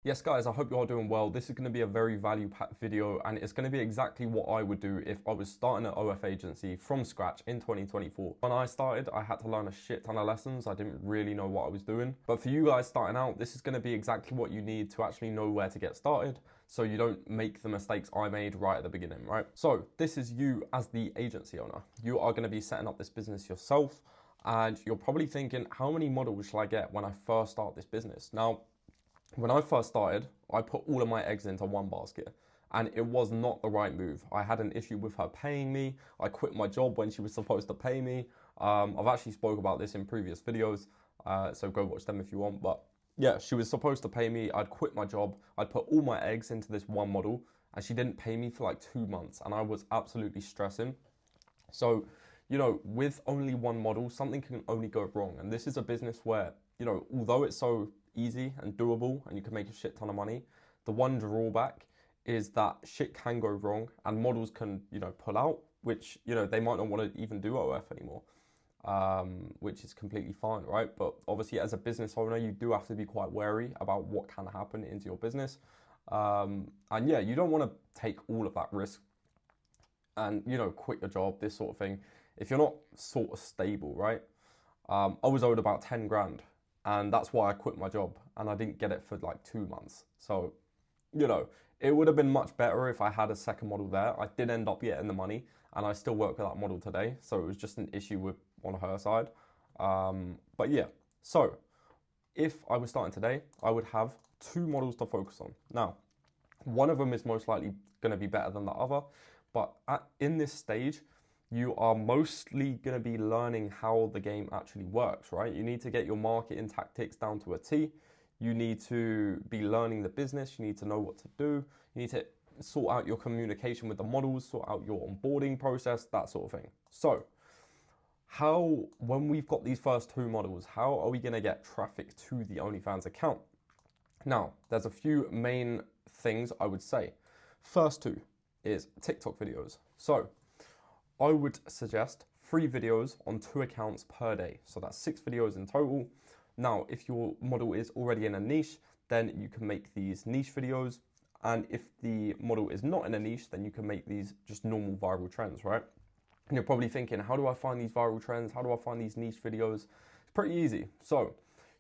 Yes guys, I hope you're all doing well. This is going to be a very value-packed video and it's going to be exactly what I would do if I was starting an OF agency from scratch in 2024. When I started, I had to learn a shit ton of lessons. I didn't really know what I was doing. But for you guys starting out, this is going to be exactly what you need to actually know where to get started so you don't make the mistakes I made right at the beginning, right? So this is you as the agency owner. You are going to be setting up this business yourself and you're probably thinking, how many models shall I get when I first start this business? Now, when I first started, I put all of my eggs into one basket and it was not the right move. I had an issue with her paying me. I quit my job when she was supposed to pay me. I've actually spoke about this in previous videos, so go watch them if you want. But yeah, she was supposed to pay me. I'd quit my job. I'd put all my eggs into this one model and she didn't pay me for like 2 months and I was absolutely stressing. So, with only one model, something can only go wrong. And this is a business where, although it's so easy and doable and you can make a shit ton of money, the one drawback is that shit can go wrong and models can, pull out, which, they might not want to even do OF anymore, which is completely fine, right? But obviously as a business owner, you do have to be quite wary about what can happen into your business. And yeah, you don't want to take all of that risk and, quit your job, this sort of thing, if you're not sort of stable, right? I was owed about 10 grand and that's why I quit my job and I didn't get it for like 2 months. So, it would have been much better if I had a second model there. I did end up getting the money and I still work with that model today. So it was just an issue with on her side. But yeah, so if I was starting today, I would have 2 models to focus on. Now, one of them is most likely going to be better than the other, but in this stage, you are mostly going to be learning how the game actually works, right? You need to get your marketing tactics down to a T. You need to be learning the business. You need to know what to do. You need to sort out your communication with the models, sort out your onboarding process, that sort of thing. So when we've got these first 2 models, how are we going to get traffic to the OnlyFans account? Now, there's a few main things I would say. First 2 is TikTok videos. So I would suggest 3 videos on 2 accounts per day. So that's 6 videos in total. Now, if your model is already in a niche, then you can make these niche videos. And if the model is not in a niche, then you can make these just normal viral trends, right? And you're probably thinking, how do I find these viral trends? How do I find these niche videos? It's pretty easy. So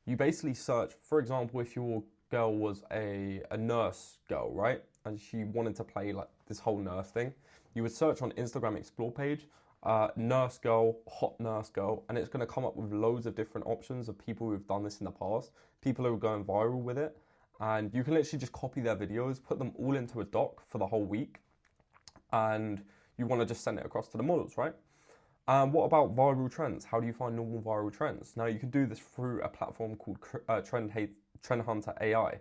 you basically search, for example, if your girl was a nurse girl, right? And she wanted to play like this whole nurse thing, you would search on Instagram Explore page, nurse girl, hot nurse girl, and it's going to come up with loads of different options of people who've done this in the past, people who are going viral with it. And you can literally just copy their videos, put them all into a doc for the whole week, and you want to just send it across to the models, right? What about viral trends? How do you find normal viral trends? Now, you can do this through a platform called Trend Hunter AI.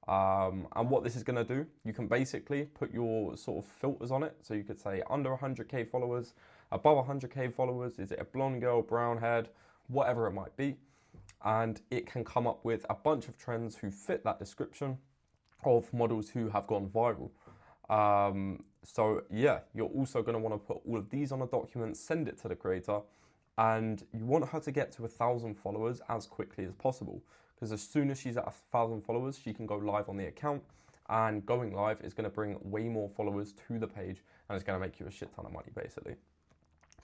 And what this is going to do, you can basically put your sort of filters on it. So you could say under 100k followers, above 100k followers, is it a blonde girl, brown haired, whatever it might be. And it can come up with a bunch of trends who fit that description of models who have gone viral. So yeah, you're also going to want to put all of these on a document, send it to the creator, and you want her to get to 1,000 followers as quickly as possible. Because as soon as she's at 1,000 followers, she can go live on the account, and going live is going to bring way more followers to the page and it's going to make you a shit ton of money basically.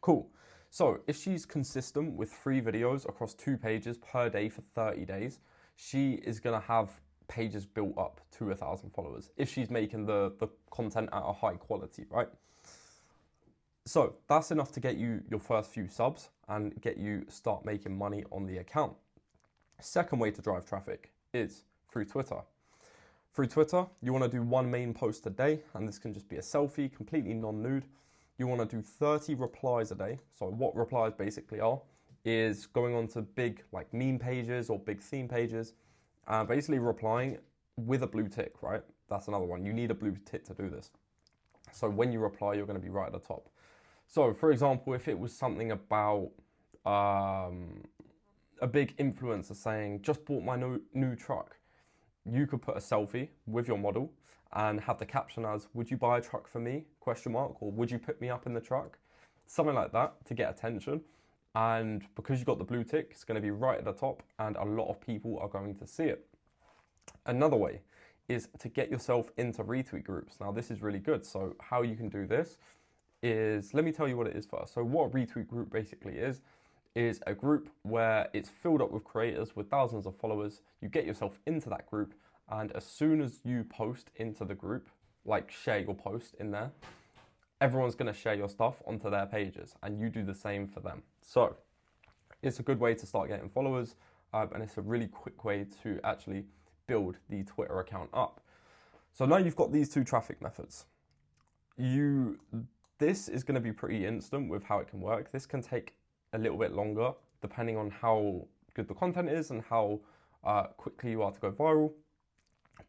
Cool. So if she's consistent with 3 videos across 2 pages per day for 30 days, she is going to have pages built up to 1,000 followers if she's making the content at a high quality, right? So that's enough to get you your first few subs and get you start making money on the account. Second way to drive traffic is through Twitter. Through Twitter, you want to do 1 main post a day, and this can just be a selfie, completely non-nude. You want to do 30 replies a day. So what replies basically are, is going on to big like meme pages or big theme pages, basically replying with a blue tick, right? That's another one. You need a blue tick to do this. So when you reply, you're going to be right at the top. So for example, if it was something about a big influencer saying, just bought my new truck, you could put a selfie with your model and have the caption as, would you buy a truck for me? Question mark, or would you pick me up in the truck? Something like that to get attention. And because you got the blue tick, it's going to be right at the top and a lot of people are going to see it. Another way is to get yourself into retweet groups. Now, this is really good. So how you can do this is, let me tell you what it is first. So what a retweet group basically is a group where it's filled up with creators with thousands of followers. You get yourself into that group, and as soon as you post into the group, like share your post in there, everyone's going to share your stuff onto their pages, and you do the same for them. So it's a good way to start getting followers, and it's a really quick way to actually build the Twitter account up. So now you've got these two traffic methods. This is going to be pretty instant with how it can work. This can take a little bit longer depending on how good the content is and how quickly you are to go viral.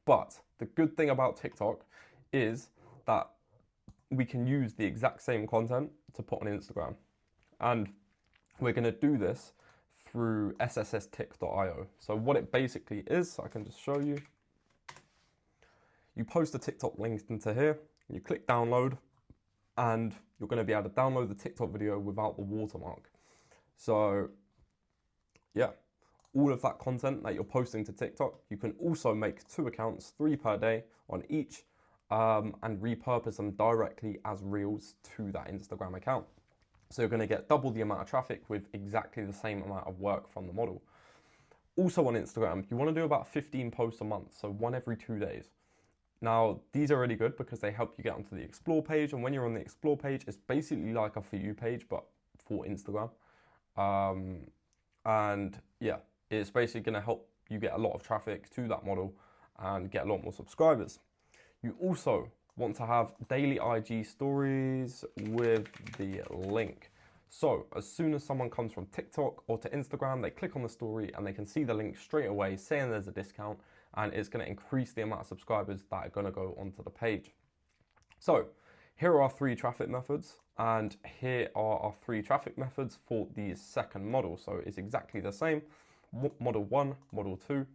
But the good thing about TikTok is that we can use the exact same content to put on Instagram. And we're going to do this through ssstic.io. So what it basically is, I can just show you. You post a TikTok link into here, you click download, and you're going to be able to download the TikTok video without the watermark. So yeah, all of that content that you're posting to TikTok, you can also make 2 accounts, 3 per day on each, and repurpose them directly as reels to that Instagram account. So you're going to get double the amount of traffic with exactly the same amount of work from the model. Also on Instagram, you want to do about 15 posts a month, so 1 every 2 days. Now, these are really good because they help you get onto the Explore page, and when you're on the Explore page, it's basically like a For You page, but for Instagram. And yeah, it's basically going to help you get a lot of traffic to that model and get a lot more subscribers. You also want to have daily IG stories with the link. So as soon as someone comes from TikTok or to Instagram, they click on the story and they can see the link straight away saying there's a discount, and it's going to increase the amount of subscribers that are going to go onto the page. So here are our 3 traffic methods, and here are our 3 traffic methods for the second model. So it's exactly the same. Model 1, model 2,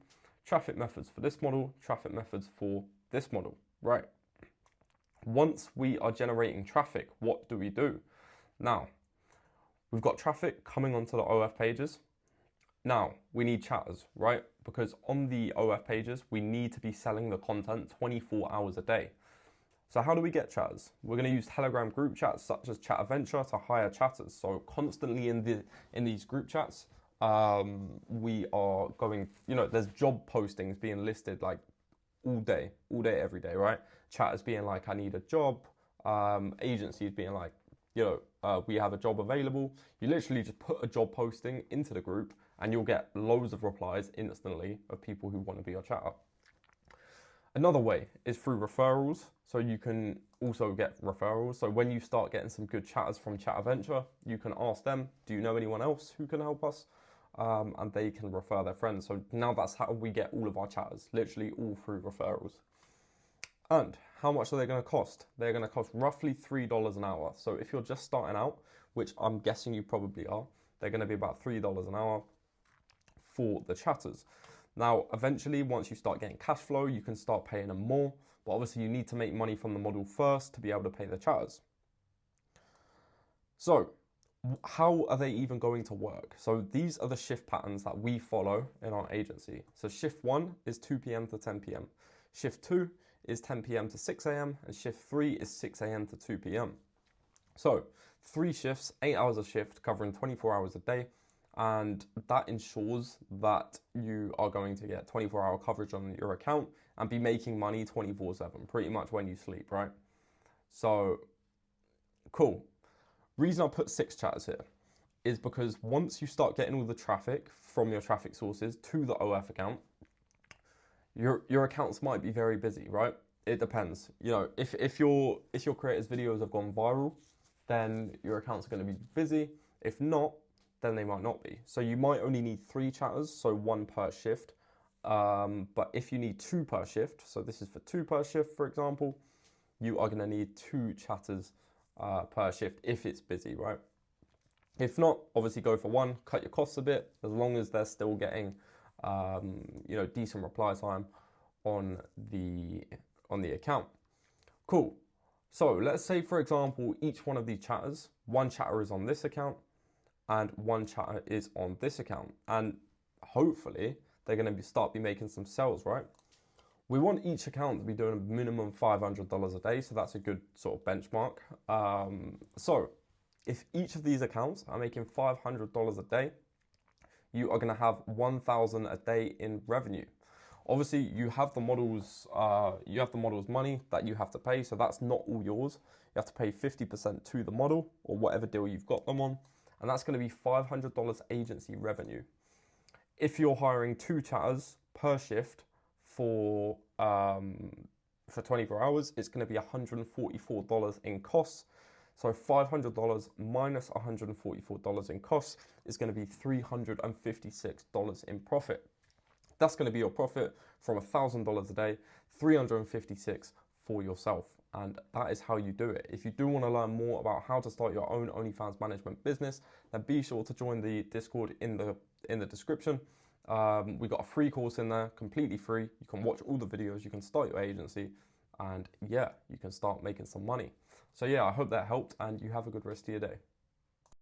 traffic methods for this model, traffic methods for this model. Right. Once we are generating traffic, what do we do? Now, we've got traffic coming onto the OF pages. Now, we need chatters, right? Because on the OF pages, we need to be selling the content 24 hours a day. So how do we get chatters? We're going to use Telegram group chats such as Chat Adventure to hire chatters. So constantly in these group chats, we are going, there's job postings being listed like all day, every day, right? Chatters being like, I need a job. Agencies being like, we have a job available. You literally just put a job posting into the group and you'll get loads of replies instantly of people who want to be your chatter. Another way is through referrals. So you can also get referrals. So when you start getting some good chatters from Chat Adventure, you can ask them, do you know anyone else who can help us? And they can refer their friends. So now that's how we get all of our chatters, literally all through referrals. And how much are they going to cost? They're going to cost roughly $3 an hour. So if you're just starting out, which I'm guessing you probably are, they're going to be about $3 an hour for the chatters. Now, eventually, once you start getting cash flow, you can start paying them more. But obviously, you need to make money from the model first to be able to pay the chatters. So how are they even going to work? So these are the shift patterns that we follow in our agency. So shift 1 is 2 p.m. to 10 p.m. Shift 2 is 10 p.m. to 6 a.m. and shift 3 is 6 a.m. to 2 p.m. So 3 shifts, 8 hours a shift, covering 24 hours a day. And that ensures that you are going to get 24-hour coverage on your account and be making money 24/7, pretty much when you sleep, right? So, cool. Reason I put 6 chatters here is because once you start getting all the traffic from your traffic sources to the OF account, your accounts might be very busy, right? It depends. If your creators' videos have gone viral, then your accounts are going to be busy. If not, then they might not be. So you might only need 3 chatters, so 1 per shift. But if you need 2 per shift, so this is for 2 per shift, for example, you are going to need 2 chatters per shift if it's busy, right? If not, obviously go for 1, cut your costs a bit, as long as they're still getting, decent reply time on the account. Cool. So let's say, for example, each one of these chatters, 1 chatter is on this account, and 1 chatter is on this account, and hopefully they're going to start making some sales, right? We want each account to be doing a minimum $500 a day, so that's a good sort of benchmark. So if each of these accounts are making $500 a day, you are going to have $1,000 a day in revenue. Obviously, you have the models money that you have to pay, so that's not all yours. You have to pay 50% to the model or whatever deal you've got them on, and that's going to be $500 agency revenue. If you're hiring 2 chatters per shift for 24 hours, it's going to be $144 in costs. So $500 minus $144 in costs is going to be $356 in profit. That's going to be your profit from $1,000 a day, $356 for yourself. And that is how you do it. If you do want to learn more about how to start your own OnlyFans management business, then be sure to join the Discord in the description. We got a free course in there, completely free. You can watch all the videos, you can start your agency, and yeah, you can start making some money. So yeah, I hope that helped, and you have a good rest of your day.